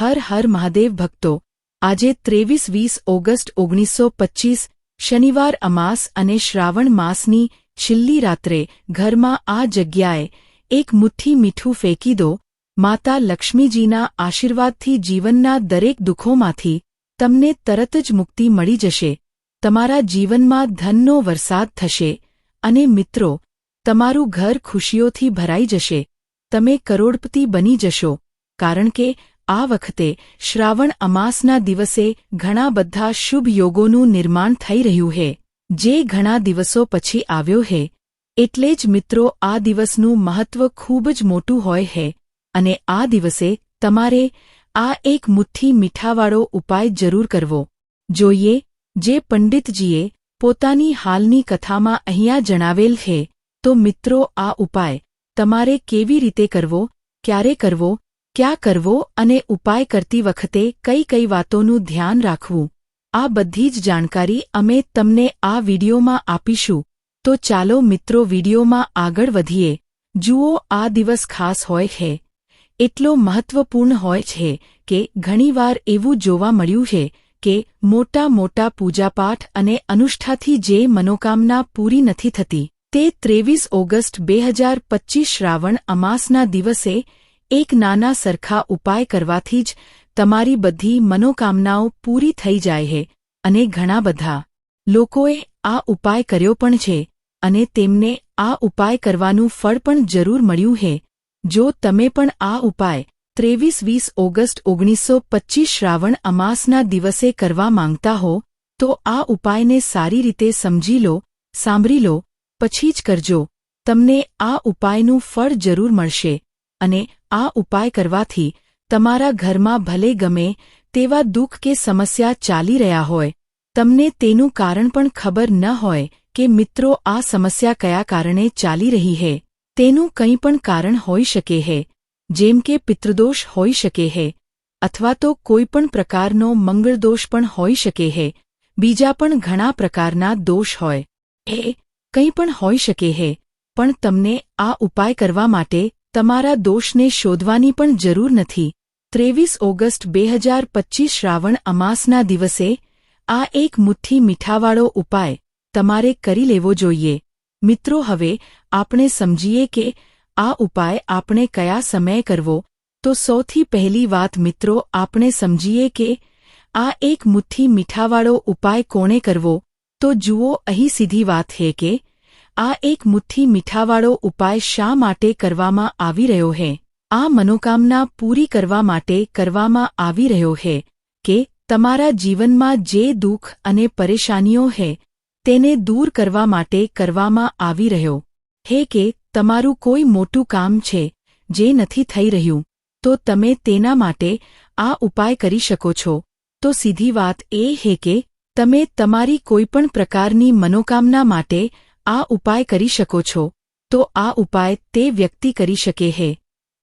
હર હર મહાદેવ ભક્તો, આજે 23-20 ઓગસ્ટ 1925 શનિવાર અમાસ અને શ્રાવણ માસની છેલ્લી રાત્રે ઘરમાં આ જગ્યાએ એક મુઠ્ઠી મીઠું ફેંકી દો. માતા લક્ષ્મીજીના આશીર્વાદથી જીવનના દરેક દુઃખોમાંથી તમને તરત જ મુક્તિ મળી જશે. તમારા જીવનમાં ધનનો વરસાદ થશે અને મિત્રો, તમારું ઘર ખુશીઓથી ભરાઈ જશે. તમે કરોડપતિ બની જશો, કારણ કે આ વખતે શ્રાવણ અમાસના દિવસે ઘણા બધા શુભ યોગોનું નિર્માણ થઈ રહ્યું છે, જે ઘણા દિવસો પછી આવ્યો છે. એટલે જ મિત્રો, આ દિવસનું મહત્વ ખૂબ જ મોટું હોય છે અને આ દિવસે તમારે આ એક મુઠ્ઠી મીઠાવાળો ઉપાય જરૂર કરવો જોઈએ, જે પંડિતજીએ પોતાની હાલની કથામાં અહીંયા જણાવેલ છે. તો મિત્રો, આ ઉપાય તમારે કેવી રીતે કરવો, ક્યારે કરવો, ક્યાં કરવો અને ઉપાય કરતી વખતે કઈ કઈ વાતોનું ધ્યાન રાખવું, આ બધી જ જાણકારી અમે તમને આ વિડીયોમાં આપીશું. તો ચાલો મિત્રો, વિડીયોમાં આગળ વધીએ. જુઓ, આ દિવસ ખાસ હોય છે, એટલો મહત્વપૂર્ણ હોય છે કે ઘણીવાર એવું જોવા મળ્યું છે કે મોટા મોટા પૂજાપાઠ અને અનુષ્ઠાથી જે મનોકામના પૂરી નથી થતી, તે 23 ઓગસ્ટ 2025 શ્રાવણ અમાસના દિવસે એક નાના સરખા ઉપાય કરવાથી જ તમારી બધી મનોકામનાઓ પૂરી થઈ જાય છે. અને ઘણા બધા લોકોએ આ ઉપાય કર્યો પણ છે અને તેમને આ ઉપાય કરવાનું ફળ પણ જરૂર મળ્યું છે. જો તમે પણ આ ઉપાય 23-20 ઓગસ્ટ 1925 શ્રાવણ અમાસના દિવસે કરવા માંગતા હો, તો આ ઉપાયને સારી રીતે સમજી લો, સાંભળી લો, પછી જ કરજો. તમને આ ઉપાયનું ફળ જરૂર મળશે અને આ ઉપાય કરવાથી તમારા ઘરમાં ભલે ગમે તેવા દુઃખ કે સમસ્યા ચાલી રહ્યા હોય, તમને તેનું કારણ પણ ખબર ન હોય કે મિત્રો આ સમસ્યા કયા કારણે ચાલી રહી છે, તેનું કંઈ પણ કારણ હોઈ શકે છે, જેમ કે પિતૃદોષ હોઈ શકે છે, અથવા તો કોઈ પણ પ્રકારનો મંગળદોષ પણ હોઈ શકે છે, બીજા પણ ઘણા પ્રકારના દોષ હોય, એ કંઈ પણ હોઈ શકે છે. પણ તમને આ ઉપાય કરવા માટે તમારા દોષને શોધવાની પણ જરૂર નથી. 23 ઓગસ્ટ 2025 શ્રાવણ અમાસના દિવસે આ એક મુઠ્ઠી મીઠાવાળો ઉપાય તમારે કરી લેવો જોઈએ. મિત્રો, હવે આપણે સમજીએ કે આ ઉપાય આપણે કયા સમયે કરવો. તો સૌથી પહેલી વાત મિત્રો, આપણે સમજીએ કે આ એક મુઠ્ઠી મીઠાવાળો ઉપાય કોણે કરવો. તો જુઓ, અહીં સીધી વાત છે કે આ એક મુઠ્ઠી મીઠાવાળો ઉપાય શા માટે કરવામાં આવી રહ્યો છે. આ મનોકામના પૂરી કરવા માટે કરવામાં આવી રહ્યો છે કે તમારા જીવનમાં જે દુઃખ અને પરેશાનીઓ છે તેને દૂર કરવા માટે કરવામાં આવી રહ્યો છે કે તમારું કોઈ મોટું કામ છે જે નથી થઈ રહ્યું, તો તમે તેના માટે આ ઉપાય કરી શકો છો. તો સીધી વાત એ છે કે તમે તમારી કોઈપણ પ્રકારની મનોકામના માટે આ ઉપાય કરી શકો છો. તો આ ઉપાય તે વ્યક્તિ કરી શકે છે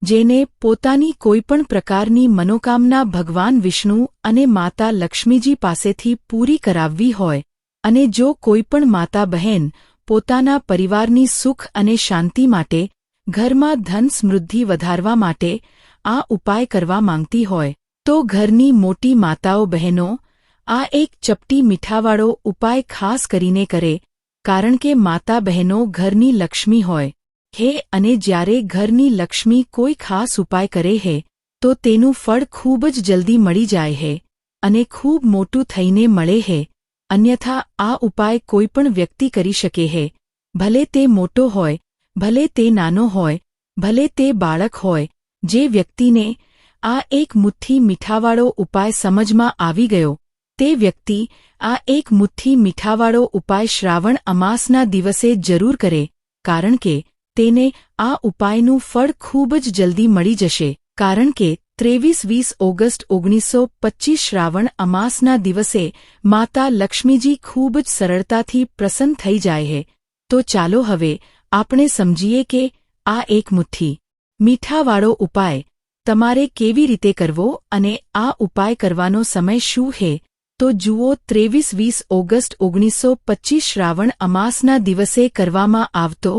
જેને પોતાની કોઈપણ પ્રકારની મનોકામના ભગવાન વિષ્ણુ અને માતા લક્ષ્મીજી પાસેથી પૂરી કરાવવી હોય, અને જો કોઈપણ માતા બહેન પોતાના પરિવારની સુખ અને શાંતિ માટે, ઘરમાં ધન સમૃદ્ધિ વધારવા માટે આ ઉપાય કરવા માંગતી હોય, તો ઘરની મોટી માતાઓ બહેનો આ એક ચપટી મીઠાવાળો ઉપાય ખાસ કરીને કરે, કારણ કે માતા બહેનો ઘરની લક્ષ્મી હોય છે અને જ્યારે ઘરની લક્ષ્મી કોઈ ખાસ ઉપાય કરે છે તો તેનું ફળ ખૂબ જ જલ્દી મળી જાય છે અને ખૂબ મોટું થઈને મળે છે. અન્યથા આ ઉપાય કોઈપણ વ્યક્તિ કરી શકે છે, ભલે તે મોટો હોય, ભલે તે નાનો હોય, ભલે તે બાળક હોય. જે વ્યક્તિને આ એક મુઠ્ઠી મીઠાવાળો ઉપાય સમજમાં આવી ગયો, તે વ્યક્તિ આ એક મુઠ્ઠી મીઠાવાળો ઉપાય શ્રાવણ અમાસના દિવસે જરૂર કરે, કારણ કે તેને આ ઉપાયનું ફળ ખૂબ જ જલ્દી મળી જશે. કારણ કે 23-20 ઓગસ્ટ 1925 શ્રાવણ અમાસના દિવસે માતા લક્ષ્મીજી ખૂબ જ સરળતાથી પ્રસન્ન થઈ જાય છે. તો ચાલો હવે આપણે સમજીએ કે આ એક મુઠ્ઠી મીઠાવાળો ઉપાય તમારે કેવી રીતે કરવો અને આ ઉપાય કરવાનો સમય શું છે. તો જુઓ, 23-20 ઓગસ્ટ 1925 શ્રાવણ અમાસના દિવસે કરવામાં આવતો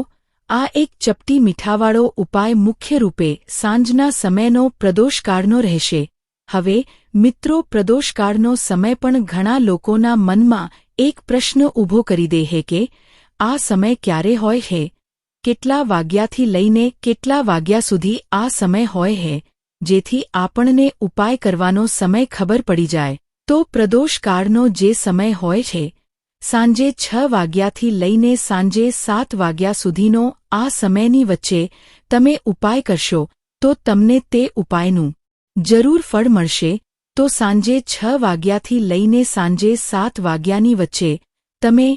આ એક ચપટી મીઠાવાળો ઉપાય મુખ્ય રૂપે સાંજના સમયનો પ્રદોષકાળનો રહેશે હવે મિત્રો, પ્રદોષકાળનો સમય પણ ઘણા લોકોના મનમાં એક પ્રશ્ન ઊભો કરી દે છે કે આ સમય ક્યારે હોય છે, કેટલા વાગ્યાથી લઈને કેટલા વાગ્યા સુધી આ સમય હોય છે, જેથી આપણને ઉપાય કરવાનો સમય ખબર પડી જાય. તો પ્રદોષકાળનો જે સમય હોય છે, સાંજે 6 વાગ્યાથી લઈને સાંજે 7 વાગ્યા સુધીનો આ સમયની વચ્ચે તમે ઉપાય કરશો તો તમને તે ઉપાયનું જરૂર ફળ મળશે. તો સાંજે 6 વાગ્યાથી લઈને સાંજે 7 વાગ્યાની વચ્ચે તમે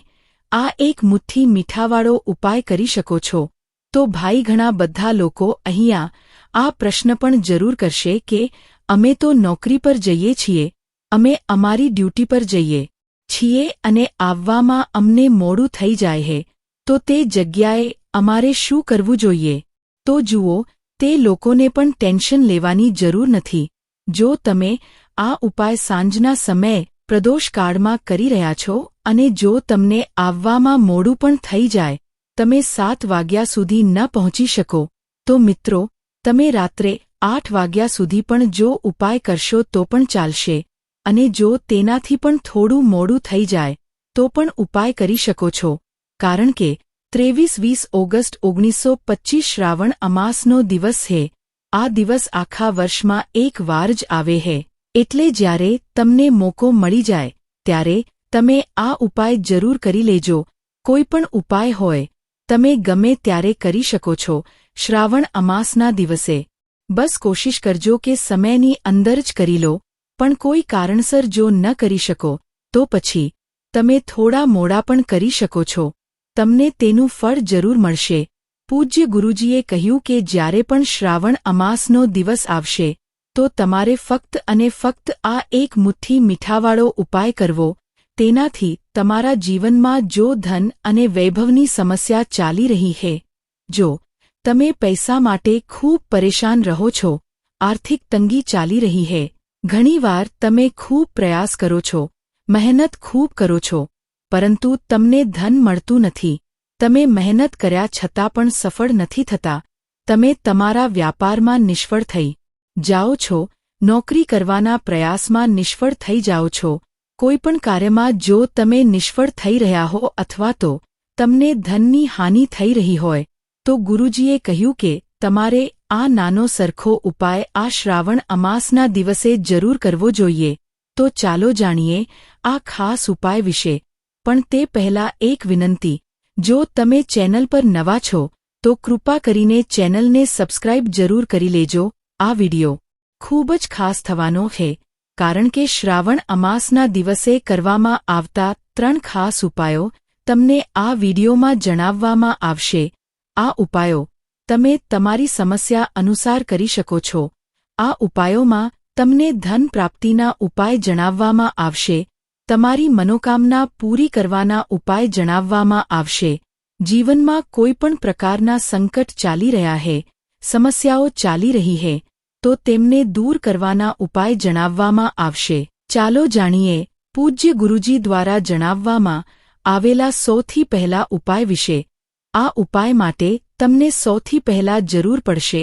આ એક મુઠ્ઠી મીઠાવાળો ઉપાય કરી શકો છો. તો ભાઈ, ઘણા બધા લોકો અહીંયા આ પ્રશ્ન પણ જરૂર કરશે કે અમે તો નોકરી પર જઈએ છીએ, અમે અમારી ડ્યુટી પર જઈએ છીએ અને આવવામાં અમને મોડું થઈ જાય છે, તો તે જગ્યાએ અમારે શું કરવું જોઈએ? તો જુઓ, તે લોકોને પણ ટેન્શન લેવાની જરૂર નથી. જો તમે આ ઉપાય સાંજના સમયે પ્રદોષકાળમાં કરી રહ્યા છો અને જો તમને આવવામાં મોડું પણ થઈ જાય, તમે 7 વાગ્યા સુધી ન પહોંચી શકો, તો મિત્રો, તમે રાત્રે 8 વાગ્યા સુધી પણ જો ઉપાય કરશો તો પણ ચાલશે. અને જો તેનાથી પણ થોડું મોડું થઈ જાય તો પણ ઉપાય કરી શકો છો, કારણ કે 23-20 ઓગસ્ટ 1925 શ્રાવણ અમાસનો દિવસ છે. આ દિવસ આખા વર્ષમાં એક વાર જ આવે છે, એટલે જ્યારે તમને મોકો મળી જાય ત્યારે તમે આ ઉપાય જરૂર કરી લેજો. કોઈ પણ ઉપાય હોય, તમે ગમે ત્યારે કરી શકો છો શ્રાવણ અમાસના દિવસે. બસ કોશિશ કરજો કે સમયની અંદર જ કરી લો, પણ કોઈ કારણસર જો ન કરી શકો તો પછી તમે થોડા મોડા પણ કરી શકો છો. તમને તેનું ફળ જરૂર મળશે. પૂજ્ય ગુરુજીએ કહ્યું કે જ્યારે પણ શ્રાવણ અમાસનો દિવસ આવશે તો તમારે ફક્ત અને ફક્ત આ એક મુઠ્ઠી મીઠાવાળો ઉપાય કરવો. તેનાથી તમારા જીવનમાં જો ધન અને વૈભવની સમસ્યા ચાલી રહી છે, જો તમે પૈસા માટે ખૂબ પરેશાન રહો છો, આર્થિક તંગી ચાલી રહી છે, ઘણીવાર તમે ખૂબ પ્રયાસ કરો છો, મહેનત ખૂબ કરો છો, પરંતુ તમને ધન મળતું નથી, તમે મહેનત કર્યા છતાં પણ સફળ નથી થતા, તમે તમારા વ્યાપારમાં નિષ્ફળ થઈ જાઓ છો, નોકરી કરવાના પ્રયાસમાં નિષ્ફળ થઈ જાઓ છો, કોઈપણ કાર્યમાં જો તમે નિષ્ફળ થઈ રહ્યા હો અથવા તો તમને ધનની હાનિ થઈ રહી હોય, તો ગુરુજીએ કહ્યું કે તમારે આ નાનો સરખો ઉપાય આ શ્રાવણ અમાસના દિવસે જરૂર કરવો જોઈએ. તો ચાલો જાણીએ આ ખાસ ઉપાય વિશે. પણ તે પહેલા એક વિનંતી, જો તમે ચેનલ પર નવા છો તો કૃપા કરીને ચેનલને સબસ્ક્રાઇબ જરૂર કરી લેજો. આ વિડિયો ખૂબ જ ખાસ થવાનો છે, કારણ કે શ્રાવણ અમાસના દિવસે કરવામાં આવતા 3 ખાસ ઉપાયો તમને આ વિડિયોમાં જણાવવામાં આવશે. આ ઉપાયો તમે તમારી સમસ્યા અનુસાર કરી શકો છો. આ ઉપાયોમાં તમને ધન પ્રાપ્તિના ઉપાય જણાવવામાં આવશે, તમારી મનોકામના પૂરી કરવાના ઉપાય જણાવવામાં આવશે. જીવનમાં કોઈપણ પ્રકારના સંકટ ચાલી રહ્યા છે, સમસ્યાઓ ચાલી રહી છે, તો તેમને દૂર કરવાના ઉપાય જણાવવામાં આવશે. ચાલો જાણીએ પૂજ્ય ગુરુજી દ્વારા જણાવવામાં આવેલા સૌથી પહેલા ઉપાય વિશે. આ ઉપાય માટે તમને સૌથી પહેલા જરૂર પડશે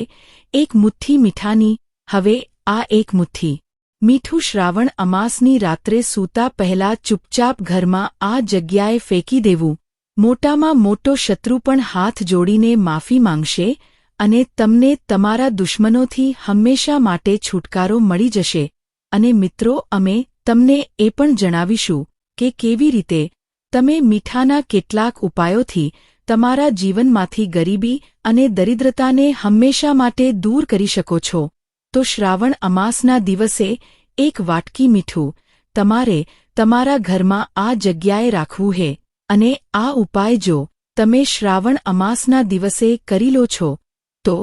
એક મુઠ્ઠી મીઠાની. હવે આ એક મુઠ્ઠી મીઠું શ્રાવણ અમાસની રાત્રે સૂતા પહેલા ચૂપચાપ ઘરમાં આ જગ્યાએ ફેંકી દેવું. મોટામાં મોટો શત્રુ પણ હાથ જોડીને માફી માંગશે અને તમને તમારા દુશ્મનોથી હંમેશા માટે છુટકારો મળી જશે. અને મિત્રો, અમે તમને એ પણ જણાવીશું કે કેવી રીતે તમે મીઠાના કેટલાક ઉપાયોથી તમારા જીવનમાંથી ગરીબી અને દરિદ્રતાને હંમેશા માટે દૂર કરી શકો છો. તો શ્રાવણ અમાસના દિવસે એક વાટકી મીઠું તમારે તમારા ઘરમાં આ જગ્યાએ રાખવું છે. અને આ ઉપાય જો તમે શ્રાવણ અમાસના દિવસે કરી લો છો તો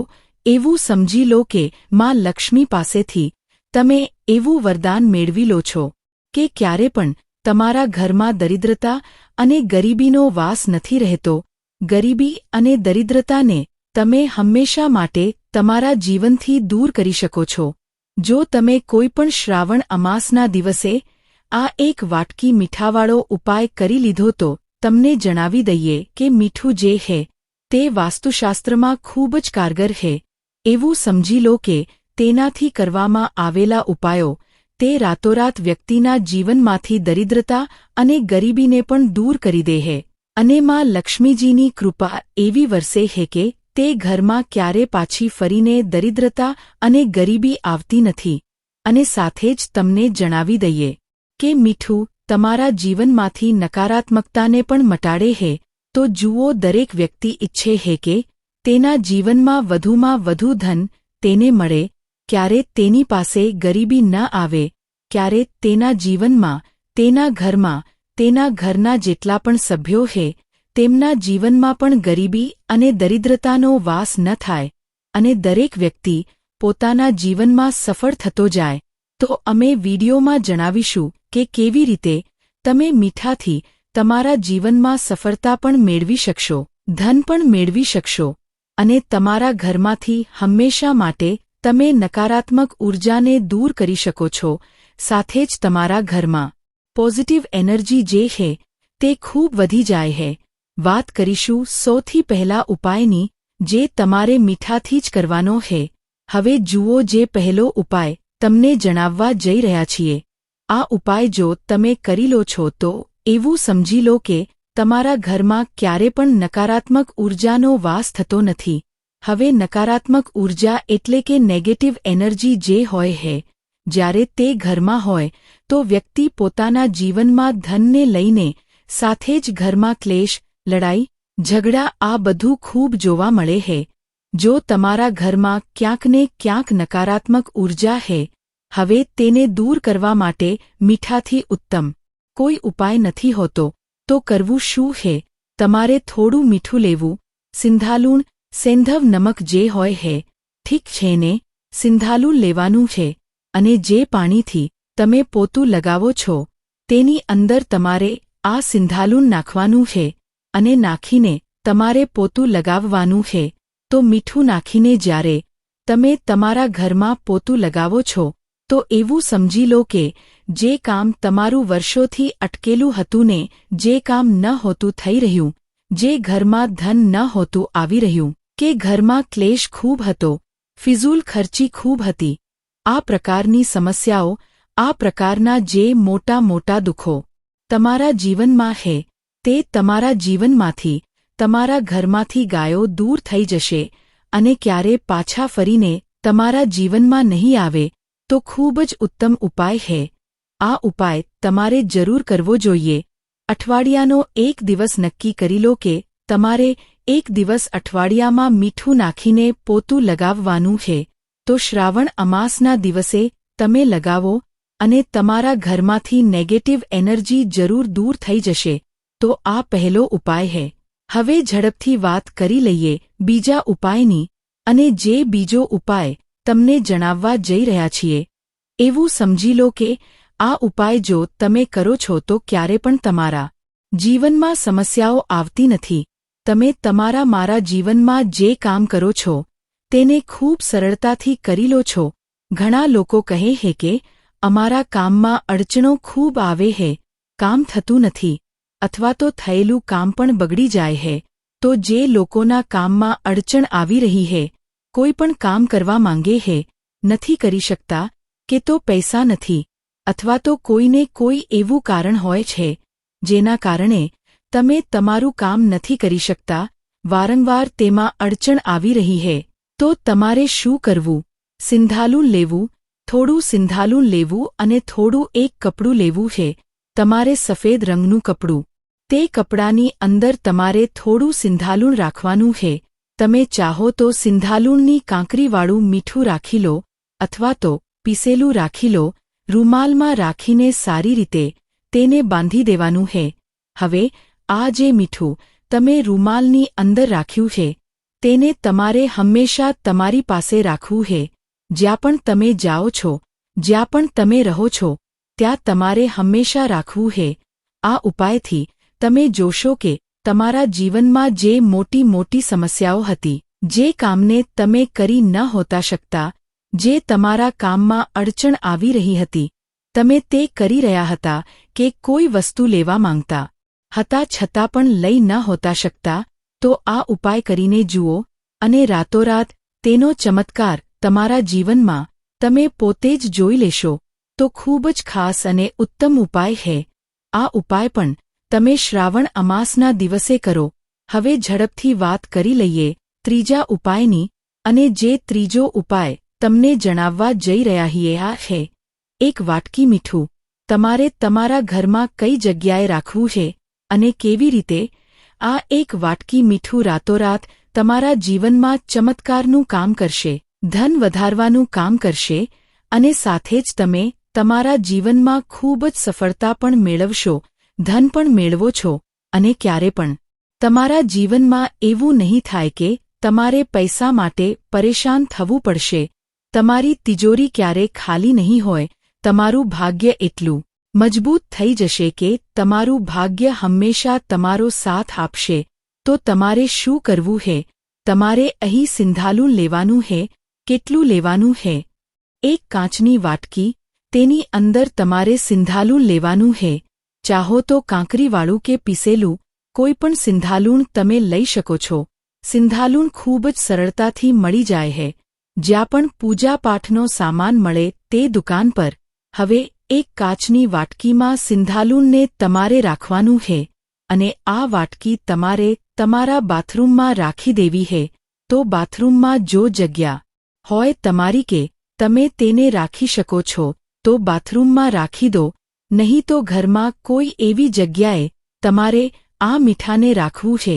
એવું સમજી લો કે માં લક્ષ્મી પાસેથી તમે એવું વરદાન મેળવી લો છો કે ક્યારે પણ તમારા ઘરમાં દરિદ્રતા અને ગરીબીનો વાસ નથી રહેતો. ગરીબી અને દરિદ્રતાને તમે હંમેશા માટે તમારા જીવનથી દૂર કરી શકો છો. જો તમે કોઈપણ શ્રાવણ અમાસના દિવસે આ એક વાટકી મીઠાવાળો ઉપાય કરી લીધો તો તમને જણાવી દઈએ કે મીઠું જે છે તે વાસ્તુશાસ્ત્રમાં ખૂબ જ કારગર છે. એવું સમજી લો કે તેનાથી કરવામાં આવેલા ઉપાયો તે રાતોરાત વ્યક્તિના જીવનમાંથી દરિદ્રતા અને ગરીબીને પણ દૂર કરી દે હે અને માં લક્ષ્મીજીની કૃપા એવી વરસે હે કે તે ઘરમાં ક્યારે પાછી ફરીને દરિદ્રતા અને ગરીબી આવતી નથી. અને સાથે જ તમને જણાવી દઈએ કે મીઠું તમારા જીવનમાંથી નકારાત્મકતાને પણ મટાડે હે. તો જુઓ, દરેક વ્યક્તિ ઈચ્છે હે કે તેના જીવનમાં વધુમાં વધુ ધન તેને મળે, ક્યારે તેની પાસે ગરીબી ન આવે, ક્યારે તેના જીવનમાં, તેના ઘરમાં, તેના ઘરના જેટલા પણ સભ્યો હે તેમના જીવનમાં પણ ગરીબી અને દરિદ્રતાનો વાસ ન થાય અને દરેક વ્યક્તિ પોતાના જીવનમાં સફળ થતો જાય. તો અમે વિડીયોમાં જણાવીશું કે કેવી રીતે તમે મીઠાથી તમારા જીવનમાં સફળતા પણ મેળવી શકશો, ધન પણ મેળવી શકશો અને તમારા ઘરમાંથી હંમેશા માટે તમે નકારાત્મક ઊર્જાને દૂર કરી શકો છો. સાથે જ તમારા ઘરમાં પોઝિટિવ એનર્જી જે હે તે ખૂબ વધી જાય હે. વાત કરીશું સૌથી પહેલા ઉપાયની, જે તમારે મીઠાથી જ કરવાનો હે. હવે જુઓ, જે પહેલો ઉપાય તમને જણાવવા જઈ રહ્યા છીએ. આ ઉપાય જો તમે કરી લો છો તો એવું સમજી લો કે તમારા ઘરમાં ક્યારે પણ નકારાત્મક ઊર્જાનો વાસ થતો નથી. હવે નકારાત્મક ઊર્જા એટલે કે નેગેટિવ એનર્જી જે હોય હે, જ્યારે તે ઘરમાં હોય તો વ્યક્તિ પોતાના જીવનમાં ધનને લઈને સાથે જ ઘરમાં ક્લેશ, લડાઈ, ઝઘડા આ બધું ખૂબ જોવા મળે હે. જો તમારા ઘરમાં ક્યાંકને ક્યાંક નકારાત્મક ઊર્જા હે, હવે તેને દૂર કરવા માટે મીઠાથી ઉત્તમ કોઈ ઉપાય નથી હોતો. તો કરવું શું હે? તમારે થોડું મીઠું લેવું, સિંધાલુણ, સેંધવ નમક જે હોય હે, ઠીક છે ને, સિંધાલુણ લેવાનું છે અને જે પાણીથી તમે પોતું લગાવો છો તેની અંદર તમારે આ સિંધાલુણ નાખવાનું છે અને નાખીને તમારે પોતું લગાવવાનું છે. તો મીઠું નાખીને જ્યારે તમે તમારા ઘરમાં પોતું લગાવો છો તો એવું સમજી લો કે જે કામ તમારું વર્ષોથી અટકેલું હતું ને જે કામ ન હોતું થઈ રહ્યું, જે ઘરમાં ધન ન હોતું આવી રહ્યું, કે ઘરમાં ક્લેશ ખૂબ હતો, ફિઝૂલ ખર્ચી ખૂબ હતી, આ પ્રકારની સમસ્યાઓ, આ પ્રકારના જે મોટા મોટા દુઃખો તમારા જીવનમાં હે તે તમારા જીવનમાંથી, તમારા ઘરમાંથી ગાયો દૂર થઈ જશે અને ક્યારે પાછા ફરીને તમારા જીવનમાં નહીં આવે. તો ખૂબ જ ઉત્તમ ઉપાય હે. આ ઉપાય તમારે જરૂર કરવો જોઈએ. અઠવાડિયાનો એક દિવસ નક્કી કરી લો કે તમારે એક દિવસ અઠવાડિયામાં મીઠું નાખીને પોતું લગાવવાનું છે. તો શ્રાવણ અમાસના દિવસે તમે લગાવો અને તમારા ઘરમાંથી નેગેટિવ એનર્જી જરૂર દૂર થઈ જશે. તો આ પહેલો ઉપાય હે. હવે ઝડપથી વાત કરી લઈએ બીજા ઉપાયની, અને જે બીજો ઉપાય તમને જણાવવા જઈ રહ્યા છીએ એવું સમજી લો કે આ ઉપાય જો તમે કરો છો તો ક્યારે પણ તમારા જીવનમાં સમસ્યાઓ આવતી નથી. તમે તમારા મારા જીવનમાં જે કામ કરો છો તેને ખૂબ સરળતાથી કરી લો છો. ઘણા લોકો કહે હે કે અમારા કામમાં અડચણો ખૂબ આવે હે, કામ થતું નથી અથવા તો થયેલું કામ પણ બગડી જાય હે. તો જે લોકોના કામમાં અડચણ આવી રહી હે, કોઈ પણ કામ કરવા માંગે હે, નથી કરી શકતા, કે તો પૈસા નથી અથવા તો કોઈને કોઈ એવું કારણ હોય છે જેના કારણે તમે તમારું કામ નથી કરી શકતા, વારંવાર તેમાં અડચણ આવી રહી હે, તો તમારે શું કરવું? સિંધાલુણ લેવું, થોડું સિંધાલુણ લેવું અને થોડું એક કપડું લેવું છે. તમારે સફેદ રંગનું કપડું, તે કપડાની અંદર તમારે થોડું સિંધાલુણ રાખવાનું છે. તમે ચાહો તો સિંધાલુણની કાંકરીવાળું મીઠું રાખી લો અથવા તો પીસેલું રાખી લો. રૂમાલમાં રાખીને સારી રીતે તેને બાંધી દેવાનું છે. હવે આ જે મીઠું તમે રૂમાલની અંદર રાખ્યું છે તેને તમારે હંમેશા તમારી પાસે રાખવું છે. જ્યાં પણ તમે જાઓ છો, જ્યાં પણ તમે રહો છો ત્યાં તમારે હંમેશા રાખવું છે. આ ઉપાયથી તમે જોશો કે તમારા જીવનમાં જે મોટી મોટી સમસ્યાઓ હતી, જે કામને તમે કરી ન હોતા શકતા, જે તમારા કામમાં અડચણ આવી રહી હતી, તમે તે કરી રહ્યા હતા કે કોઈ વસ્તુ લેવા માંગતા હતા છતાં પણ લઈ ન હોતા શકતા, તો આ ઉપાય કરીને જુઓ અને રાતોરાત તેનો ચમત્કાર તમારા જીવનમાં તમે પોતે જ જોઈ લેશો તો ખૂબ જ ખાસ અને ઉત્તમ ઉપાય છે. આ ઉપાય પણ તમે શ્રાવણ અમાસના દિવસે કરો. હવે ઝડપથી વાત કરી લઈએ ત્રીજા ઉપાયની, અને જે ત્રીજો ઉપાય તમને જણાવવા જઈ રહ્યા છીએ આ છે 1 વાટકી મીઠું. તમારે તમારા ઘરમાં કઈ જગ્યાએ રાખવું છે અને કેવી રીતે? આ 1 વાટકી મીઠું રાતોરાત તમારા જીવનમાં ચમત્કારનું કામ કરશે, ધન વધારવાનું કામ કરશે અને સાથે જ તમે તમારા જીવનમાં ખૂબ જ સફળતા પણ મેળવશો, ધન પણ મેળવો છો. અને ક્યારે પણ તમારા જીવનમાં એવું નહીં થાય કે તમારે પૈસા માટે પરેશાન થવું પડશે. તમારી તિજોરી ક્યારે ખાલી નહીં હોય. તમારું ભાગ્ય એટલું મજબૂત થઈ જશે કે તમારું ભાગ્ય હંમેશા તમારો સાથ આપશે. તો તમારે શું કરવું છે? તમારે અહીં સિંધાલું લેવાનું છે. કેટલું લેવાનું છે? 1 કાચની વાટકી. તેની અંદર તમારે સિંધાલું લેવાનું છે. ચાહો તો કાંકરીવાળું કે પીસેલું કોઈ પણ સિંધાલું તમે લઈ શકો છો. સિંધાલું ખૂબ જ સરળતાથી મળી જાય છે. જ્યાં પણ પૂજાપાઠનો સામાન મળે તે દુકાન પર. હવે 1 કાચની વાટકીમાં સિંધાલુંને તમારે રાખવાનું છે અને આ વાટકી તમારે તમારા બાથરૂમમાં રાખી દેવી છે. તો બાથરૂમમાં જો જગ્યા હોય તમારી કે તમે તેને રાખી શકો છો તો બાથરૂમમાં રાખી દો. નહીં તો ઘરમાં કોઈ એવી જગ્યાએ તમારે આ મીઠાને રાખવું છે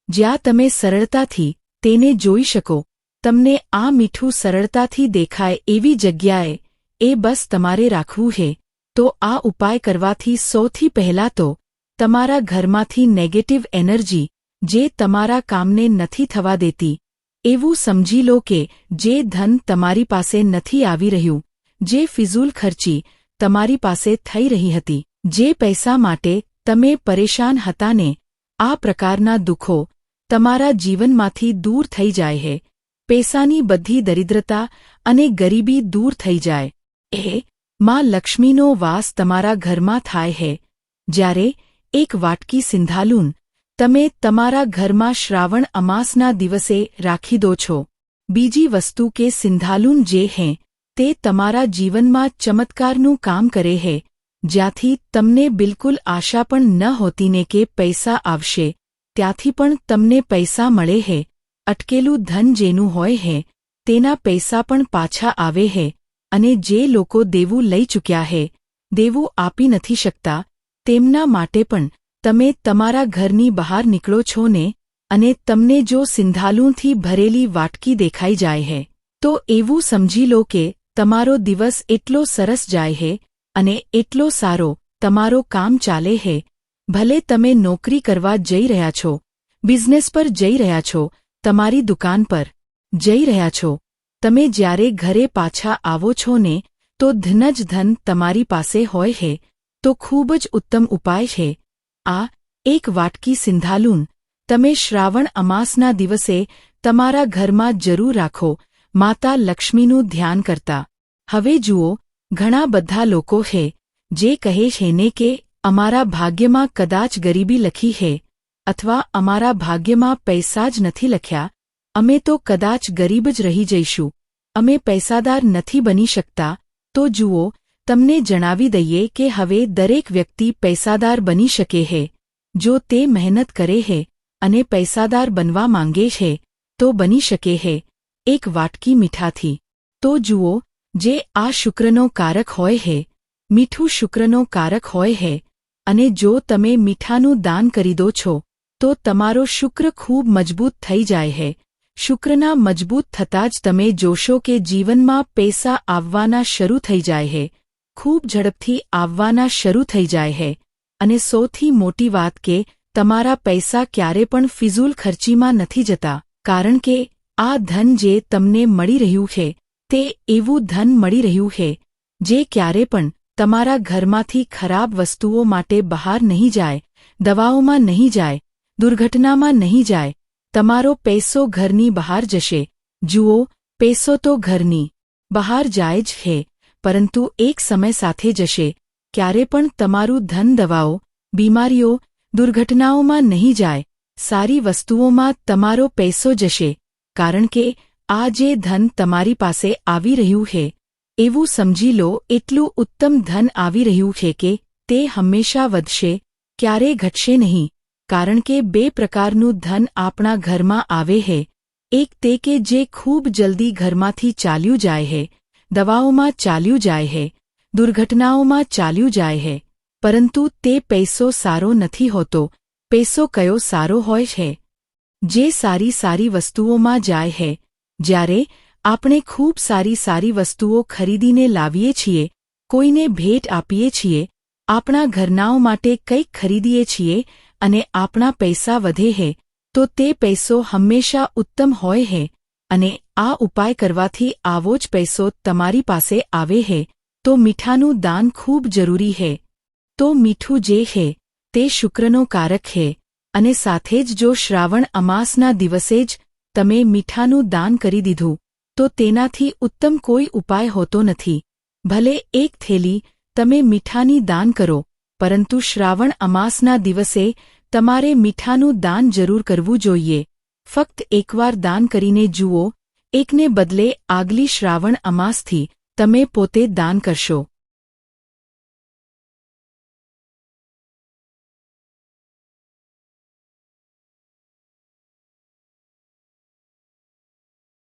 જ્યાં તમે સરળતાથી તેને જોઈ શકો. તમને આ મીઠું સરળતાથી દેખાય એવી જગ્યાએ એ બસ તમારે રાખવું છે. તો આ ઉપાય કરવાથી સૌથી પહેલાં તો તમારા ઘરમાંથી નેગેટિવ એનર્જી જે તમારા કામને નથી થવા દેતી, એવું સમજી લો કે જે ધન તમારી પાસે નથી આવી રહ્યું, જે ફિઝૂલ ખર્ચી તમારી પાસે થઈ રહી હતી, જે પૈસા માટે તમે પરેશાન હતા ને, આ પ્રકારના દુઃખો તમારા જીવનમાંથી દૂર થઈ જાય છે. પૈસાની બધી દરિદ્રતા અને ગરીબી દૂર થઈ જાય. માં લક્ષ્મીનો વાસ તમારા ઘરમાં થાય છે. જ્યારે 1 વાટકી સિંધાલું તમે તમારા ઘરમાં શ્રાવણ અમાસના દિવસે રાખી દો છો. બીજી વસ્તુ કે સિંધાલું જે છે તે તમારા જીવનમાં ચમત્કારનું કામ કરે છે. જ્યાંથી તમને બિલકુલ આશા પણ ન હોતી ને કે પૈસા આવશે, ત્યાંથી પણ તમને પૈસા મળે છે. અટકેલું ધન જેનું હોય છે તેના પૈસા પણ પાછા આવે છે. અને જે લોકો દેવું લઈ ચૂક્યા છે, દેવું આપી નથી શકતા, તેમના માટે પણ તમે તમારા ઘરની બહાર નીકળો છો ને અને તમને જો સિંધાલુંથી ભરેલી વાટકી દેખાઈ જાય છે તો એવું સમજી લો કે તમારો દિવસ એટલો સરસ જાય છે અને એટલો સારો તમારો કામ ચાલે છે. ભલે તમે નોકરી કરવા જઈ રહ્યા છો, બિઝનેસ પર જઈ રહ્યા છો, તમારી દુકાન પર જઈ રહ્યા છો, તમે જ્યારે ઘરે પાછા આવો છો ને તો ધન જ ધન તમારી પાસે હોય છે. તો ખૂબ જ ઉત્તમ ઉપાય છે આ 1 વાટકી સિંધાલું. તમે શ્રાવણ અમાસના દિવસે તમારા ઘરમાં જરૂર રાખો, માતા લક્ષ્મીનું ધ્યાન કરતા. હવે જુઓ, ઘણા બધા લોકો છે જે કહે છે ને કે અમારા ભાગ્યમાં કદાચ ગરીબી લખી છે અથવા અમારા ભાગ્યમાં પૈસા જ નથી લખ્યા, અમે તો કદાચ ગરીબ જ રહી જઈશું, અમે પૈસાદાર નથી બની શકતા. તો જુઓ, તમને જણાવી દઈએ કે હવે દરેક વ્યક્તિ પૈસાદાર બની શકે છે જો તે મહેનત કરે છે અને પૈસાદાર બનવા માંગે છે તો બની શકે છે 1 વાટકી મીઠાથી. તો જુઓ, જે આ શુક્રનો કારક હોય છે, મીઠું શુક્રનો કારક હોય છે, અને જો તમે મીઠાનું દાન કરી દો છો તો તમારો શુક્ર ખૂબ મજબૂત થઈ જાય છે. શુક્રના મજબૂત થતાં જ તમે જોશો કે જીવનમાં પૈસા આવવાના શરૂ થઈ જાય છે, ખૂબ ઝડપથી આવવાના શરૂ થઈ જાય છે. અને સૌથી મોટી વાત કે તમારા પૈસા ક્યારે પણ ફિઝૂલ ખર્ચીમાં નથી જતા, કારણ કે આ ધન જે તમને મળી રહ્યું છે તે એવું ધન મળી રહ્યું છે જે ક્યારે પણ તમારા ઘરમાંથી ખરાબ વસ્તુઓ માટે બહાર નહીં જાય, દવાઓમાં નહીં જાય, દુર્ઘટનામાં નહીં જાય. તમારો પૈસો ઘરની બહાર જશે. જુઓ, પૈસો તો ઘરની બહાર જાય જ છે, પરંતુ એક સમય સાથે જશે. ક્યારે પણ તમારું ધન દવાઓ, બીમારીઓ, દુર્ઘટનાઓમાં નહીં જાય, સારી વસ્તુઓમાં તમારો પૈસો જશે. કારણ કે આ જે ધન તમારી પાસે આવી રહ્યું છે એવું સમજી લો એટલું ઉત્તમ ધન આવી રહ્યું છે કે તે હંમેશા વધશે, ક્યારેય ઘટશે નહીં. કારણ કે બે પ્રકારનું ધન આપણા ઘરમાં આવે છે. એક તે કે જે ખૂબ જલ્દી ઘરમાંથી ચાલ્યું જાય છે, દવાઓમાં ચાલ્યું જાય છે, દુર્ઘટનાઓમાં ચાલ્યું જાય છે. પરંતુ તે પૈસો સારો નથી હોતો. પૈસો કયો સારો હોય છે? જે સારી સારી વસ્તુઓમાં જાય છે. જ્યારે આપણે ખૂબ સારી વસ્તુઓ ખરીદીને લાવીએ છીએ, કોઈને ભેટ આપીએ છીએ, આપણા ઘરનાઓ માટે કંઈક ખરીદીએ છીએ અને આપણા પૈસા વધે છે, તો તે પૈસો હંમેશા ઉત્તમ હોય છે. અને આ ઉપાય કરવાથી આવો જ પૈસો તમારી પાસે આવે છે. તો મીઠાનું દાન ખૂબ જરૂરી છે. તો મીઠું જે છે તે શુક્રનો કારક છે, અને સાથે જ જો શ્રાવણ અમાસના દિવસે જ તમે મીઠાનું દાન કરી દીધું તો તેનાથી ઉત્તમ કોઈ ઉપાય હોતો નથી. ભલે એક થેલી તમે મીઠાની દાન કરો, પરંતુ શ્રાવણ અમાસના દિવસે તમારે મીઠાનું દાન જરૂર કરવું જોઈએ. ફક્ત એકવાર દાન કરીને જુઓ, એકને બદલે આગલી શ્રાવણ અમાસથી તમે પોતે દાન કરશો.